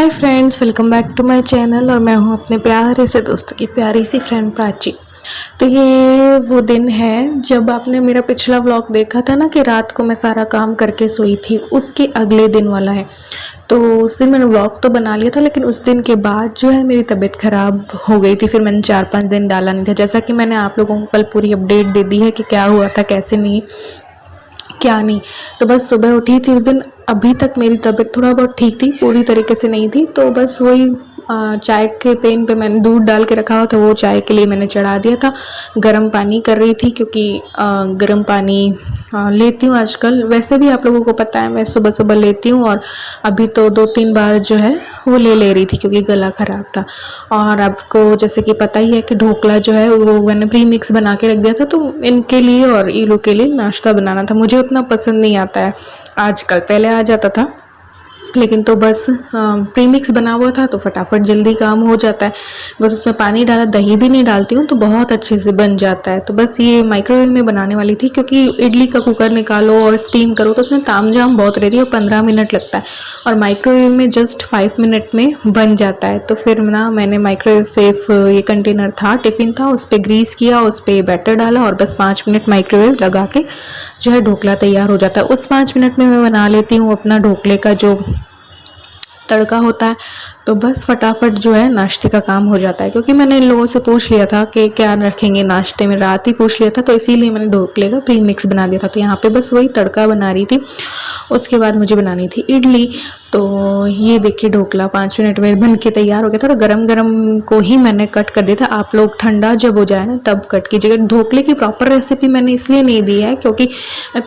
Hi friends, welcome back to my channel. और मैं हूं अपने प्यारे से दोस्तों की प्यारी सी फ्रेंड प्राची। तो ये वो दिन है जब आपने मेरा पिछला व्लॉग देखा था ना कि रात को मैं सारा काम करके सोई थी, उसके अगले दिन वाला है। तो उस दिन मैंने व्लॉग तो बना लिया था, लेकिन उस दिन के बाद जो है मेरी तबीयत ख़राब हो गई थी। फिर मैंने 4-5 दिन डाला नहीं था, जैसा कि मैंने आप लोगों को कल पूरी अपडेट दे दी है कि क्या हुआ था, कैसे नहीं क्या नहीं। तो बस सुबह उठी थी उस दिन, अभी तक मेरी तबीयत थोड़ा बहुत ठीक थी, पूरी तरीके से नहीं थी। तो बस वही चाय के पेन पे मैंने दूध डाल के रखा हुआ था, वो चाय के लिए मैंने चढ़ा दिया था। गर्म पानी कर रही थी क्योंकि गर्म पानी लेती हूँ आजकल। वैसे भी आप लोगों को पता है मैं सुबह सुबह लेती हूँ, और अभी तो 2-3 बार जो है वो ले रही थी क्योंकि गला ख़राब था। और आपको जैसे कि पता ही है कि ढोकला जो है वो मैंने प्री मिक्स बना के रख दिया था, तो इनके लिए और ईलू के लिए नाश्ता बनाना था। मुझे उतना पसंद नहीं आता है आजकल, पहले आ जाता था, लेकिन तो बस प्रीमिक्स बना हुआ था तो फटाफट जल्दी काम हो जाता है। बस उसमें पानी डाला, दही भी नहीं डालती हूँ तो बहुत अच्छे से बन जाता है। तो बस ये माइक्रोवेव में बनाने वाली थी, क्योंकि इडली का कुकर निकालो और स्टीम करो तो उसमें तामझाम बहुत रहती है और 15 मिनट लगता है, और माइक्रोवेव में जस्ट 5 मिनट में बन जाता है। तो फिर ना मैंने माइक्रोवेव सेफ ये कंटेनर था, टिफ़िन था, उस पर ग्रीस किया, उस पर बैटर डाला और बस 5 मिनट माइक्रोवेव लगा के जो है ढोकला तैयार हो जाता है। उस 5 मिनट में मैं बना लेती हूँ अपना ढोकले का जो तड़का होता है। तो बस फटाफट जो है नाश्ते का काम हो जाता है, क्योंकि मैंने इन लोगों से पूछ लिया था कि क्या रखेंगे नाश्ते में, रात ही पूछ लिया था, तो इसीलिए मैंने ढोकले का प्री मिक्स बना दिया था। तो यहाँ पे बस वही तड़का बना रही थी। उसके बाद मुझे बनानी थी इडली। तो ये देखिए ढोकला 5 मिनट में बन के तैयार हो गया था। तो गरम गरम को ही मैंने कट कर दिया था। आप लोग ठंडा जब हो जाए ना तब कट कीजिएगा। ढोकले की प्रॉपर रेसिपी मैंने इसलिए नहीं दी है क्योंकि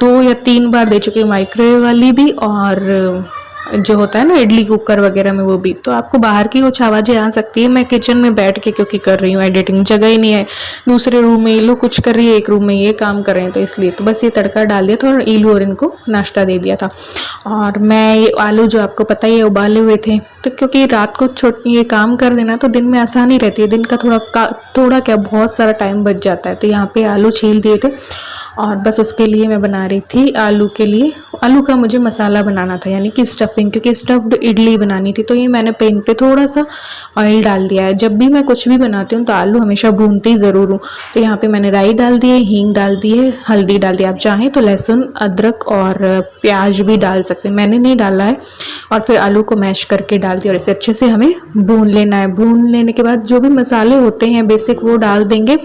2 या 3 बार दे चुकी हूँ, माइक्रोवेव वाली भी और जो होता है ना इडली कुकर वगैरह में, वो भी। तो आपको बाहर की कुछ आवाज़ें आ सकती है। मैं किचन में बैठ के क्योंकि कर रही हूँ एडिटिंग, जगह ही नहीं है। दूसरे रूम में ये लोग कुछ कर रही है, एक रूम में ये काम कर रहे हैं, तो इसलिए तो बस ये तड़का डाल दिया था और ईलू और इनको नाश्ता दे दिया था। और मैं ये आलू जो आपको पता ही है उबाले हुए थे, तो क्योंकि रात को ये काम कर देना तो दिन में आसानी रहती है, दिन का थोड़ा क्या बहुत सारा टाइम बच जाता है। तो यहाँ पे आलू छील दिए थे और बस उसके लिए मैं बना रही थी आलू के लिए। आलू का मुझे मसाला बनाना था, यानी कि स्टफिंग, क्योंकि स्टफ्ड इडली बनानी थी। तो ये मैंने पैन पे थोड़ा सा ऑयल डाल दिया है। जब भी मैं कुछ भी बनाती हूँ तो आलू हमेशा भूनती ज़रूर हूँ। तो यहाँ पे मैंने राई डाल दी है, हींग डाल दी है, हल्दी डाल दी। आप चाहें तो लहसुन, अदरक और प्याज भी डाल सकते हैं, मैंने नहीं डाला है। और फिर आलू को मैश करके डाल दिया और इसे अच्छे से हमें भून लेना है। भून लेने के बाद जो भी मसाले होते हैं बेसिक वो डाल देंगे,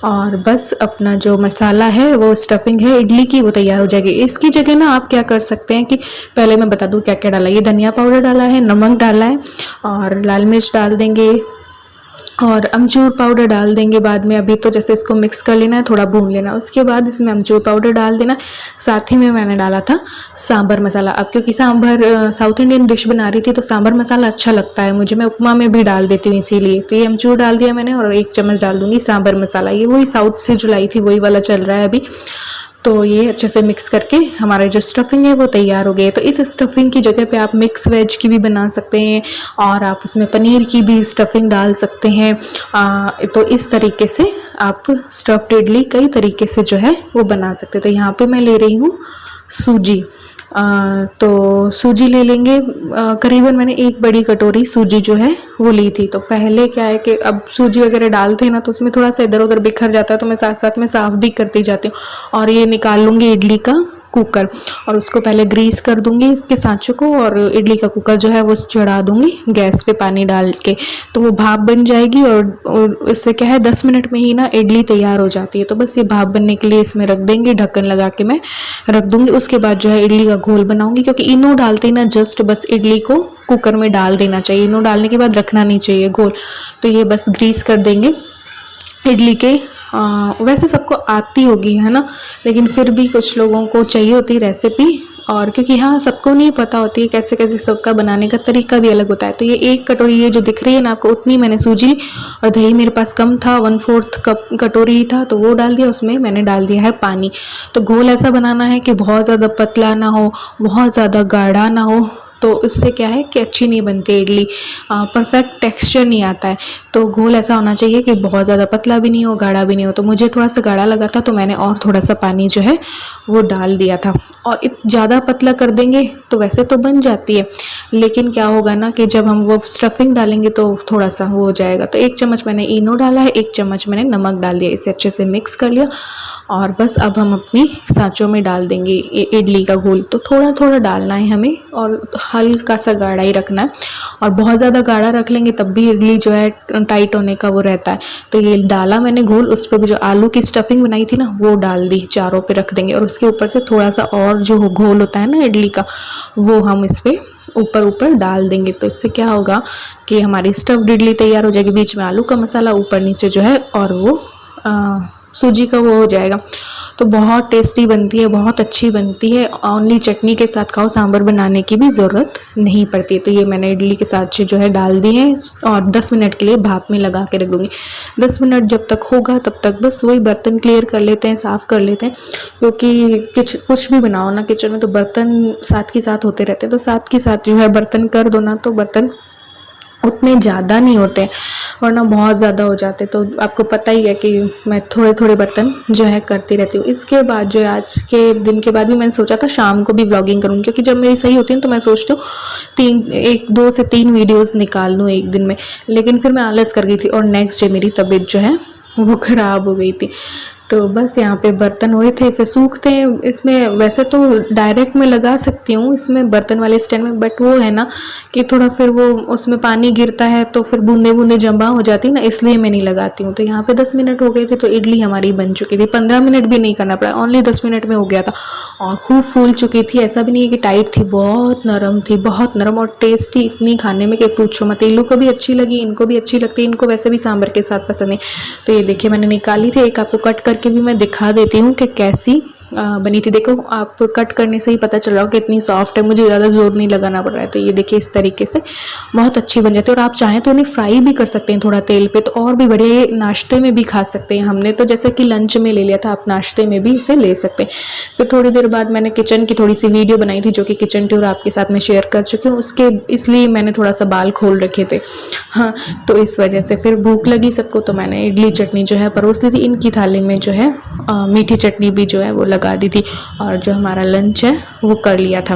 और बस अपना जो मसाला है वो स्टफिंग है इडली की वो तैयार हो जाएगी। इसकी जगह ना आप क्या कर सकते हैं कि पहले मैं बता दूं क्या क्या डाला। ये धनिया पाउडर डाला है, नमक डाला है और लाल मिर्च डाल देंगे और अमचूर पाउडर डाल देंगे बाद में। अभी तो जैसे इसको मिक्स कर लेना है, थोड़ा भून लेना, उसके बाद इसमें अमचूर पाउडर डाल देना। साथ ही में मैंने डाला था सांभर मसाला। अब क्योंकि सांभर साउथ इंडियन डिश बना रही थी तो सांभर मसाला अच्छा लगता है मुझे, मैं उपमा में भी डाल देती हूँ इसीलिए। तो ये अमचूर डाल दिया मैंने और 1 चम्मच डाल दूंगी सांभर मसाला। ये वही साउथ से जो लाई थी वही वाला चल रहा है अभी। तो ये अच्छे से मिक्स करके हमारा जो स्टफिंग है वो तैयार हो गया है। तो इस स्टफिंग की जगह पे आप मिक्स वेज की भी बना सकते हैं और आप उसमें पनीर की भी स्टफिंग डाल सकते हैं। तो इस तरीके से आप स्टफ्ड इडली कई तरीके से जो है वो बना सकते हैं। तो यहाँ पे मैं ले रही हूँ सूजी। तो सूजी ले लेंगे, करीबन मैंने 1 बड़ी कटोरी सूजी जो है वो ली थी। तो पहले क्या है कि अब सूजी वगैरह डालते हैं ना तो उसमें थोड़ा सा इधर उधर बिखर जाता है, तो मैं साथ साथ में साफ़ भी करती जाती हूँ। और ये निकाल लूँगी इडली का कुकर और उसको पहले ग्रीस कर दूंगी इसके सांचों को, और इडली का कुकर जो है वो चढ़ा दूंगी गैस पे पानी डाल के। तो वो भाप बन जाएगी और इससे क्या है 10 मिनट में ही ना इडली तैयार हो जाती है। तो बस ये भाप बनने के लिए इसमें रख देंगे, ढक्कन लगा के मैं रख दूंगी। उसके बाद जो है इडली का घोल बनाऊंगी, क्योंकि इनो डालते ही ना जस्ट बस इडली को कुकर में डाल देना चाहिए, इनो डालने के बाद रखना नहीं चाहिए घोल। तो ये बस ग्रीस कर देंगे इडली के। वैसे सबको आती होगी है ना, लेकिन फिर भी कुछ लोगों को चाहिए होती रेसिपी, और क्योंकि हाँ सबको नहीं पता होती है कैसे कैसे सबका बनाने का तरीका भी अलग होता है। तो ये 1 कटोरी ये जो दिख रही है ना आपको, उतनी मैंने सूजी ली, और दही मेरे पास कम था, 1/4 कप कटोरी ही था, तो वो डाल दिया। उसमें मैंने डाल दिया है पानी। तो घोल ऐसा बनाना है कि बहुत ज़्यादा पतला ना हो, बहुत ज़्यादा गाढ़ा ना हो, तो इससे क्या है कि अच्छी नहीं बनती इडली, परफेक्ट टेक्सचर नहीं आता है। तो घोल ऐसा होना चाहिए कि बहुत ज़्यादा पतला भी नहीं हो, गाढ़ा भी नहीं हो। तो मुझे थोड़ा सा गाढ़ा लगा था तो मैंने और थोड़ा सा पानी जो है वो डाल दिया था। और ज़्यादा पतला कर देंगे तो वैसे तो बन जाती है, लेकिन क्या होगा ना कि जब हम वो स्टफिंग डालेंगे तो थोड़ा सा वो हो जाएगा। तो 1 चम्मच मैंने इनो डाला है, 1 चम्मच मैंने नमक डाल दिया, इसे अच्छे से मिक्स कर लिया। और बस अब हम अपनी सांचों में डाल देंगे इडली का घोल। तो थोड़ा थोड़ा डालना है हमें और हल्का सा गाढ़ा ही रखना है। और बहुत ज़्यादा गाढ़ा रख लेंगे तब भी इडली जो है टाइट होने का वो रहता है। तो ये डाला मैंने घोल, उस पर भी जो आलू की स्टफिंग बनाई थी ना वो डाल दी, चारों पे रख देंगे। और उसके ऊपर से थोड़ा सा और जो घोल होता है ना इडली का, वो हम इस पर ऊपर ऊपर डाल देंगे। तो इससे क्या होगा कि हमारी स्टफ्ड इडली तैयार हो जाएगी। बीच में आलू का मसाला, ऊपर नीचे जो है और वो सूजी का वो हो जाएगा। तो बहुत टेस्टी बनती है, बहुत अच्छी बनती है। ओनली चटनी के साथ खाओ, सांभर बनाने की भी ज़रूरत नहीं पड़ती है। तो ये मैंने इडली के साथ जो है डाल दी है और 10 मिनट के लिए भाप में लगा के रख दूँगी। 10 मिनट जब तक होगा तब तक बस वही बर्तन क्लियर कर लेते हैं, साफ़ कर लेते हैं। क्योंकि कुछ भी बनाओ ना किचन में तो बर्तन साथ के साथ होते रहते हैं। तो साथ के साथ जो है बर्तन कर दो ना, तो बर्तन उतने ज़्यादा नहीं होते वरना बहुत ज़्यादा हो जाते। तो आपको पता ही है कि मैं थोड़े थोड़े बर्तन जो है करती रहती हूँ। इसके बाद जो है आज के दिन के बाद भी मैंने सोचा था शाम को भी व्लॉगिंग करूँगी, क्योंकि जब मेरी सही होती है तो मैं सोचती हूँ 2 से 3 वीडियोस निकाल लूँ एक दिन में। लेकिन फिर मैं आलस कर गई थी और नेक्स्ट डे मेरी तबीयत जो है वो ख़राब हो गई थी। तो बस यहाँ पे बर्तन हुए थे, फिर सूखते हैं। इसमें वैसे तो डायरेक्ट में लगा सकती हूँ इसमें बर्तन वाले स्टैंड में, बट वो है ना कि थोड़ा फिर वो उसमें पानी गिरता है तो फिर बूंदे बूंदे जमा हो जाती है ना, इसलिए मैं नहीं लगाती हूँ। तो यहाँ पे 10 मिनट हो गए थे तो इडली हमारी बन चुकी थी। 15 मिनट भी नहीं करना पड़ा, ओनली 10 मिनट में हो गया था। और खूब फूल चुकी थी, ऐसा भी नहीं है कि टाइट थी, बहुत नरम थी, बहुत नरम और टेस्टी इतनी खाने में कि पूछो मत। इल्लू को भी अच्छी लगी, इनको भी अच्छी लगती है, इनको वैसे भी सांभर के साथ पसंद है। तो ये देखिए मैंने निकाली थी, एक आपको कट करके भी मैं दिखा देती हूँ कि कैसी बनी थी। देखो आप कट करने से ही पता चल रहा हो कि इतनी सॉफ्ट है, मुझे ज़्यादा जोर नहीं लगाना पड़ रहा है। तो ये देखिए इस तरीके से बहुत अच्छी बन जाती है। और आप चाहें तो इन्हें फ्राई भी कर सकते हैं थोड़ा तेल पे, तो और भी बढ़िया। ये नाश्ते में भी खा सकते हैं। हमने तो जैसे कि लंच में ले लिया था, आप नाश्ते में भी इसे ले सकते हैं। फिर थोड़ी देर बाद मैंने किचन की थोड़ी सी वीडियो बनाई थी, जो कि किचन टूर आपके साथ में शेयर कर चुकी हूँ, उसके इसलिए मैंने थोड़ा सा बाल खोल रखे थे। हाँ, तो इस वजह से फिर भूख लगी सबको तो मैंने इडली चटनी जो है परोस ली थी। इनकी थाली में जो है मीठी चटनी भी जो है वो लगा दी थी। और जो हमारा लंच है वो कर लिया था।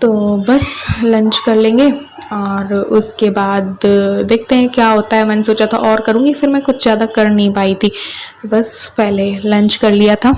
तो बस लंच कर लेंगे और उसके बाद देखते हैं क्या होता है। मैंने सोचा था और करूँगी, फिर मैं कुछ ज़्यादा कर नहीं पाई थी, तो बस पहले लंच कर लिया था।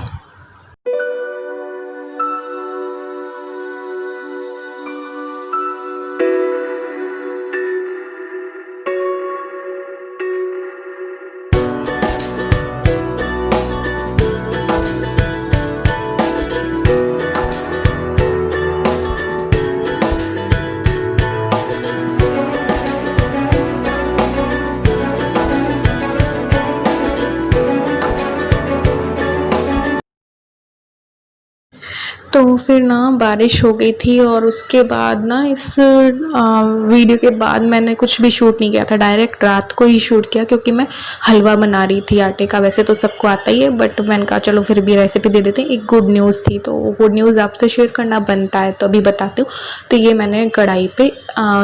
तो फिर ना बारिश हो गई थी और उसके बाद ना इस वीडियो के बाद मैंने कुछ भी शूट नहीं किया था, डायरेक्ट रात को ही शूट किया, क्योंकि मैं हलवा बना रही थी आटे का। वैसे तो सबको आता ही है, बट मैंने कहा चलो फिर भी रेसिपी दे देते हैं। एक गुड न्यूज़ थी तो गुड न्यूज़ आपसे शेयर करना बनता है, तो अभी बताती हूँ। तो ये मैंने कढ़ाई पे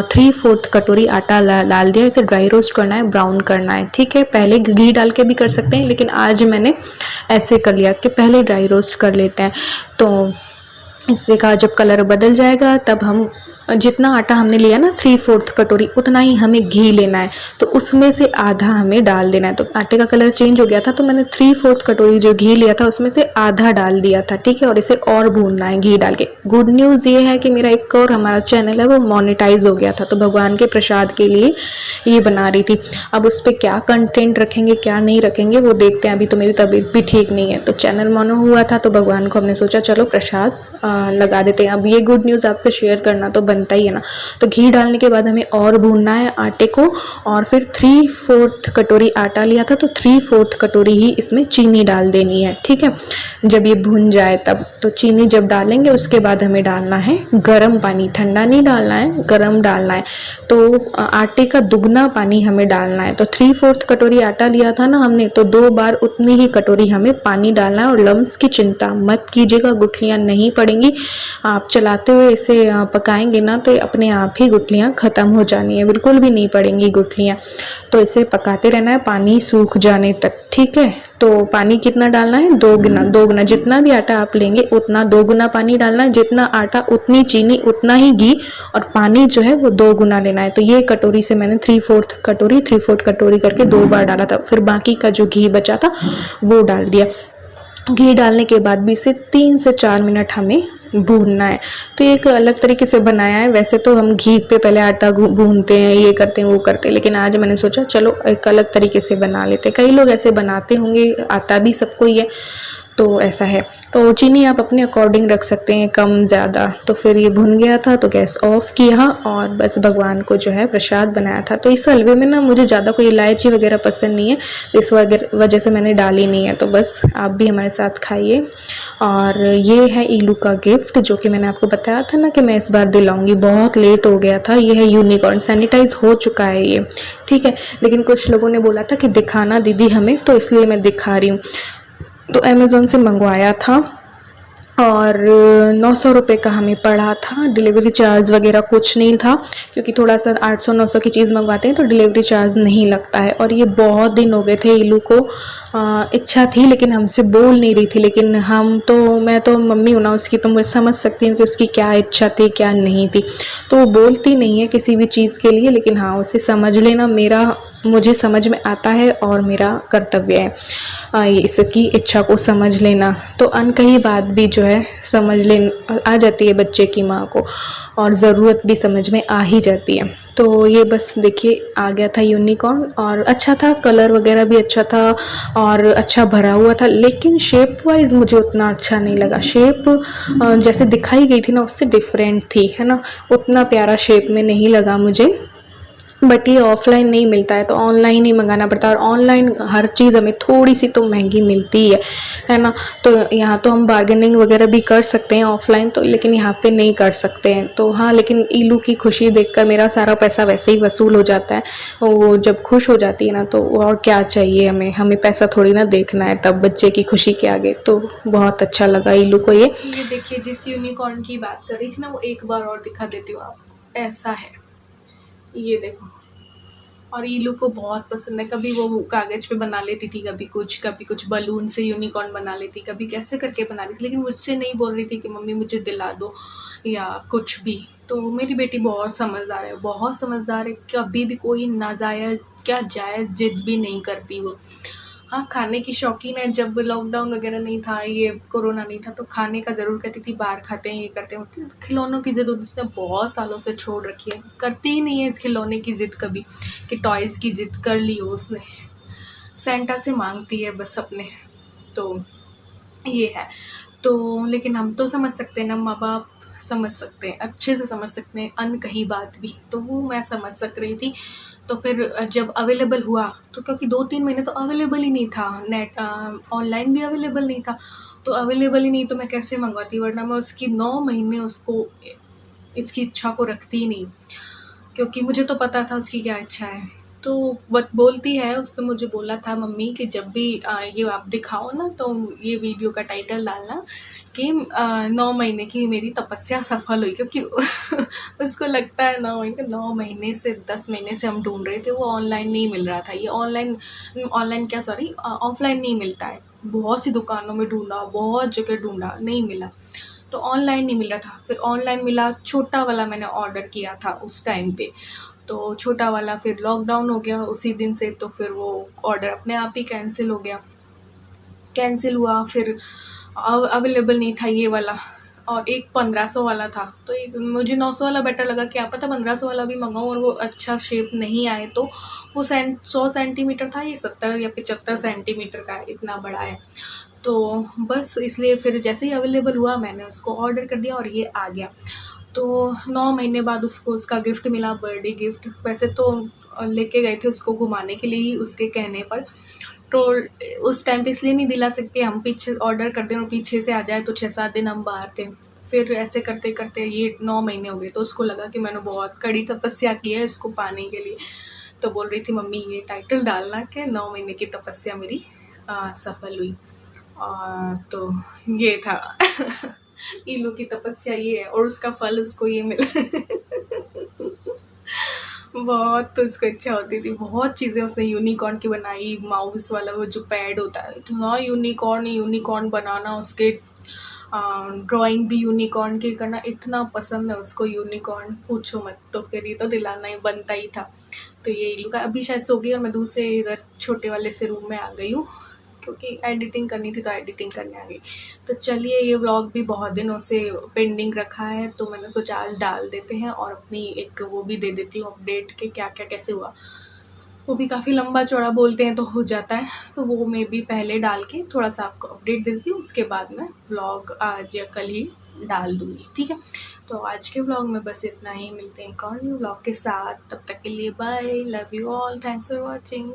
3/4 कटोरी आटा डाल दिया। इसे ड्राई रोस्ट करना है, ब्राउन करना है, ठीक है। पहले घी डाल के भी कर सकते हैं, लेकिन आज मैंने ऐसे कर लिया कि पहले ड्राई रोस्ट कर लेते हैं। तो इससे का जब कलर बदल जाएगा तब हम जितना आटा हमने लिया ना 3/4 कटोरी, उतना ही हमें घी लेना है। तो उसमें से आधा हमें डाल देना है। तो आटे का कलर चेंज हो गया था तो मैंने 3/4 कटोरी जो घी लिया था उसमें से आधा डाल दिया था, ठीक है। और इसे और भूनना है घी डाल के। गुड न्यूज़ ये है कि मेरा एक और हमारा चैनल है वो मोनेटाइज हो गया था, तो भगवान के प्रसाद के लिए ये बना रही थी। अब उस पर क्या कंटेंट रखेंगे क्या नहीं रखेंगे वो देखते हैं। अभी तो मेरी तबीयत भी ठीक नहीं है, तो चैनल मोनो हुआ था तो भगवान को हमने सोचा चलो प्रसाद लगा देते हैं। अब ये गुड न्यूज़ आपसे शेयर करना तो बनता ही है ना। तो घी डालने के बाद हमें और भूनना है आटे को, और फिर 3/4 कटोरी आटा लिया था तो 3/4 कटोरी ही इसमें चीनी डाल देनी है, ठीक है। जब ये भुन जाए तब, तो चीनी जब डालेंगे उसके बाद हमें डालना है गर्म पानी, ठंडा नहीं डालना है, गर्म डालना है। तो आटे का दुगना पानी हमें डालना है। तो 3/4 कटोरी आटा लिया था ना हमने, तो 2 बार उतनी ही कटोरी हमें पानी डालना है। और लम्स की चिंता मत कीजिएगा, गुठलियाँ नहीं पड़ेंगी। आप चलाते हुए इसे पकाएंगे ना तो अपने आप ही गुठलियाँ ख़त्म हो जानी है, बिल्कुल भी नहीं पड़ेंगी गुठलियाँ। तो इसे पकाते रहना है पानी सूख जाने तक, ठीक है। तो पानी कितना डालना है, 2 गुना, 2 गुना, जितना भी आटा आप लेंगे उतना 2 गुना पानी डालना है। जितना आटा उतनी चीनी उतना ही घी, और पानी जो है वो 2 गुना लेना है। तो ये कटोरी से मैंने 3/4 कटोरी करके 2 बार डाला था। फिर बाकी का जो घी बचा था वो डाल दिया। घी डालने के बाद भी इसे 3 से 4 मिनट हमें भूनना है। तो ये एक अलग तरीके से बनाया है। वैसे तो हम घी पे पहले आटा भूनते हैं, ये करते हैं वो करते हैं, लेकिन आज मैंने सोचा चलो एक अलग तरीके से बना लेते हैं। कई लोग ऐसे बनाते होंगे, आता भी सबको ही है, तो ऐसा है। तो चीनी आप अपने अकॉर्डिंग रख सकते हैं, कम ज़्यादा। तो फिर ये भुन गया था तो गैस ऑफ किया और बस भगवान को जो है प्रसाद बनाया था। तो इस हलवे में ना मुझे ज़्यादा कोई इलायची वगैरह पसंद नहीं है, इस वजह से मैंने डाली नहीं है। तो बस आप भी हमारे साथ खाइए। और ये है ईलू का गिफ्ट, जो कि मैंने आपको बताया था ना कि मैं इस बार दिलाऊंगी, बहुत लेट हो गया था। ये है यूनिकॉर्न, सैनिटाइज हो चुका है ये, ठीक है। लेकिन कुछ लोगों ने बोला था कि दिखाना दीदी हमें, तो इसलिए मैं दिखा रही हूँ। तो अमेज़ोन से मंगवाया था और 900 रुपये का हमें पड़ा था। डिलीवरी चार्ज वगैरह कुछ नहीं था, क्योंकि थोड़ा सा 800-900 की चीज़ मंगवाते हैं तो डिलीवरी चार्ज नहीं लगता है। और ये बहुत दिन हो गए थे ईलू को इच्छा थी, लेकिन हमसे बोल नहीं रही थी। लेकिन मैं तो मम्मी हूँ ना उसकी, तो मुझे समझ सकती हूँ कि उसकी क्या इच्छा थी क्या नहीं थी। तो वो बोलती नहीं है किसी भी चीज़ के लिए, लेकिन हाँ उसे समझ लेना मुझे समझ में आता है और मेरा कर्तव्य है इसकी इच्छा को समझ लेना। तो अनकही बात भी जो है समझ ले आ जाती है बच्चे की माँ को, और ज़रूरत भी समझ में आ ही जाती है। तो ये बस देखिए आ गया था यूनिकॉर्न, और अच्छा था, कलर वगैरह भी अच्छा था और अच्छा भरा हुआ था। लेकिन शेप वाइज मुझे उतना अच्छा नहीं लगा। शेप जैसे दिखाई गई थी ना उससे डिफरेंट थी, है ना, उतना प्यारा शेप में नहीं लगा मुझे। बट ये ऑफलाइन नहीं मिलता है तो ऑनलाइन ही मंगाना पड़ता है, और ऑनलाइन हर चीज़ हमें थोड़ी सी तो महंगी मिलती है ना। तो यहाँ तो हम बार्गेनिंग वगैरह भी कर सकते हैं ऑफलाइन तो, लेकिन यहाँ पे नहीं कर सकते हैं। तो हाँ, लेकिन ईलू की खुशी देखकर मेरा सारा पैसा वैसे ही वसूल हो जाता है। वो जब खुश हो जाती है ना तो और क्या चाहिए हमें पैसा थोड़ी ना देखना है तब बच्चे की खुशी के आगे। तो बहुत अच्छा लगा ईलू को ये देखिए, जिस यूनिकॉर्न की बात कर रही थी ना वो एक बार और दिखा देती हूँ आपको। ऐसा है, ये देखो। और ईलू को बहुत पसंद है। कभी वो कागज़ पे बना लेती थी, कभी कुछ बलून से यूनिकॉर्न बना लेती, कभी कैसे करके बना लेती, लेकिन मुझसे नहीं बोल रही थी कि मम्मी मुझे दिला दो या कुछ भी। तो मेरी बेटी बहुत समझदार है, बहुत समझदार है। कभी भी कोई नाजायज़ क्या जायज़ जिद भी नहीं करती वो। हाँ, खाने की शौकीन है। जब लॉकडाउन वगैरह नहीं था, ये कोरोना नहीं था, तो खाने का ज़रूर कहती थी बाहर खाते हैं, ये करते हैं। खिलौनों की ज़िद उसने बहुत सालों से छोड़ रखी है, करती ही नहीं है खिलौने की ज़िद कभी, कि टॉयज़ की ज़िद कर ली हो उसने। सेंटा से मांगती है बस अपने। तो ये है। तो लेकिन हम तो समझ सकते हैं ना, माँ बाप समझ सकते हैं, अच्छे से समझ सकते हैं अनकही बात भी। तो वो मैं समझ सक रही थी। तो फिर जब अवेलेबल हुआ तो, क्योंकि 2-3 महीने तो अवेलेबल ही नहीं था, नेट ऑनलाइन भी अवेलेबल नहीं था, तो अवेलेबल ही नहीं तो मैं कैसे मंगवाती, वरना मैं उसकी 9 महीने उसको इसकी इच्छा को रखती ही नहीं, क्योंकि मुझे तो पता था उसकी क्या इच्छा है। तो बोलती है, उसने मुझे बोला था मम्मी कि जब भी ये आप दिखाओ ना तो ये वीडियो का टाइटल डालना कि 9 महीने की मेरी तपस्या सफल हुई, क्योंकि उसको लगता है 9 महीने से 10 महीने से हम ढूंढ रहे थे, वो ऑनलाइन नहीं मिल रहा था। ये ऑफलाइन नहीं मिलता है। बहुत सी दुकानों में ढूंढा, बहुत जगह ढूंढा, नहीं मिला। तो ऑनलाइन नहीं मिल रहा था, फिर ऑनलाइन मिला। छोटा वाला मैंने ऑर्डर किया था उस टाइम पे, तो छोटा वाला फिर लॉकडाउन हो गया उसी दिन से, तो फिर वो ऑर्डर अपने आप ही कैंसिल हो गया। कैंसिल हुआ, फिर अवेलेबल नहीं था ये वाला, और एक 1500 वाला था। तो एक मुझे 900 वाला बेटर लगा, क्या पता 1500 वाला भी मंगाऊँ और वो अच्छा शेप नहीं आए। तो वो 100 सेंटीमीटर था, ये 70 या 75 सेंटीमीटर का है, इतना बड़ा है। तो बस इसलिए फिर जैसे ही अवेलेबल हुआ मैंने उसको ऑर्डर कर दिया और ये आ गया। तो 9 महीने बाद उसको उसका गिफ्ट मिला, बर्थडे गिफ्ट। वैसे तो लेके गए थे उसको घुमाने के लिए ही उसके कहने पर, तो उस टाइम पे इसलिए नहीं दिला सकते, हम पीछे ऑर्डर कर दें और पीछे से आ जाए, तो 6-7 दिन हम बाहर थे। फिर ऐसे करते करते ये 9 महीने हो गए, तो उसको लगा कि मैंने बहुत कड़ी तपस्या की है इसको पाने के लिए। तो बोल रही थी मम्मी ये टाइटल डालना कि 9 महीने की तपस्या मेरी सफल हुई। तो ये था ईलू की तपस्या ये है, और उसका फल उसको ये मिला। बहुत तो उसको इच्छा होती थी, बहुत चीज़ें उसने यूनिकॉर्न की बनाई, माउस वाला वो जो पैड होता है, इतना यूनिकॉर्न यूनिकॉर्न बनाना, उसके ड्राइंग भी यूनिकॉर्न की करना, इतना पसंद है उसको यूनिकॉर्न, पूछो मत। तो फिर ये तो दिलाना ही बनता ही था। तो ये ईलू का अभी शायद सो गई और मैं दूसरे इधर छोटे वाले से रूम में आ गई हूँ, क्योंकि एडिटिंग करनी थी तो एडिटिंग करने आ गई। तो चलिए, ये व्लॉग भी बहुत दिनों से पेंडिंग रखा है, तो मैंने सोचा आज डाल देते हैं और अपनी एक वो भी दे देती हूँ अपडेट के क्या क्या कैसे हुआ। वो भी काफ़ी लंबा चौड़ा बोलते हैं तो हो जाता है, तो वो मैं भी पहले डाल के थोड़ा सा आपको अपडेट देती हूँ, उसके बाद मैं व्लॉग आज या कल ही डाल दूँगी, ठीक है। तो आज के व्लॉग में बस इतना ही, मिलते हैं एक और न्यू व्लॉग के साथ, तब तक के लिए bye, love you all, thanks for watching.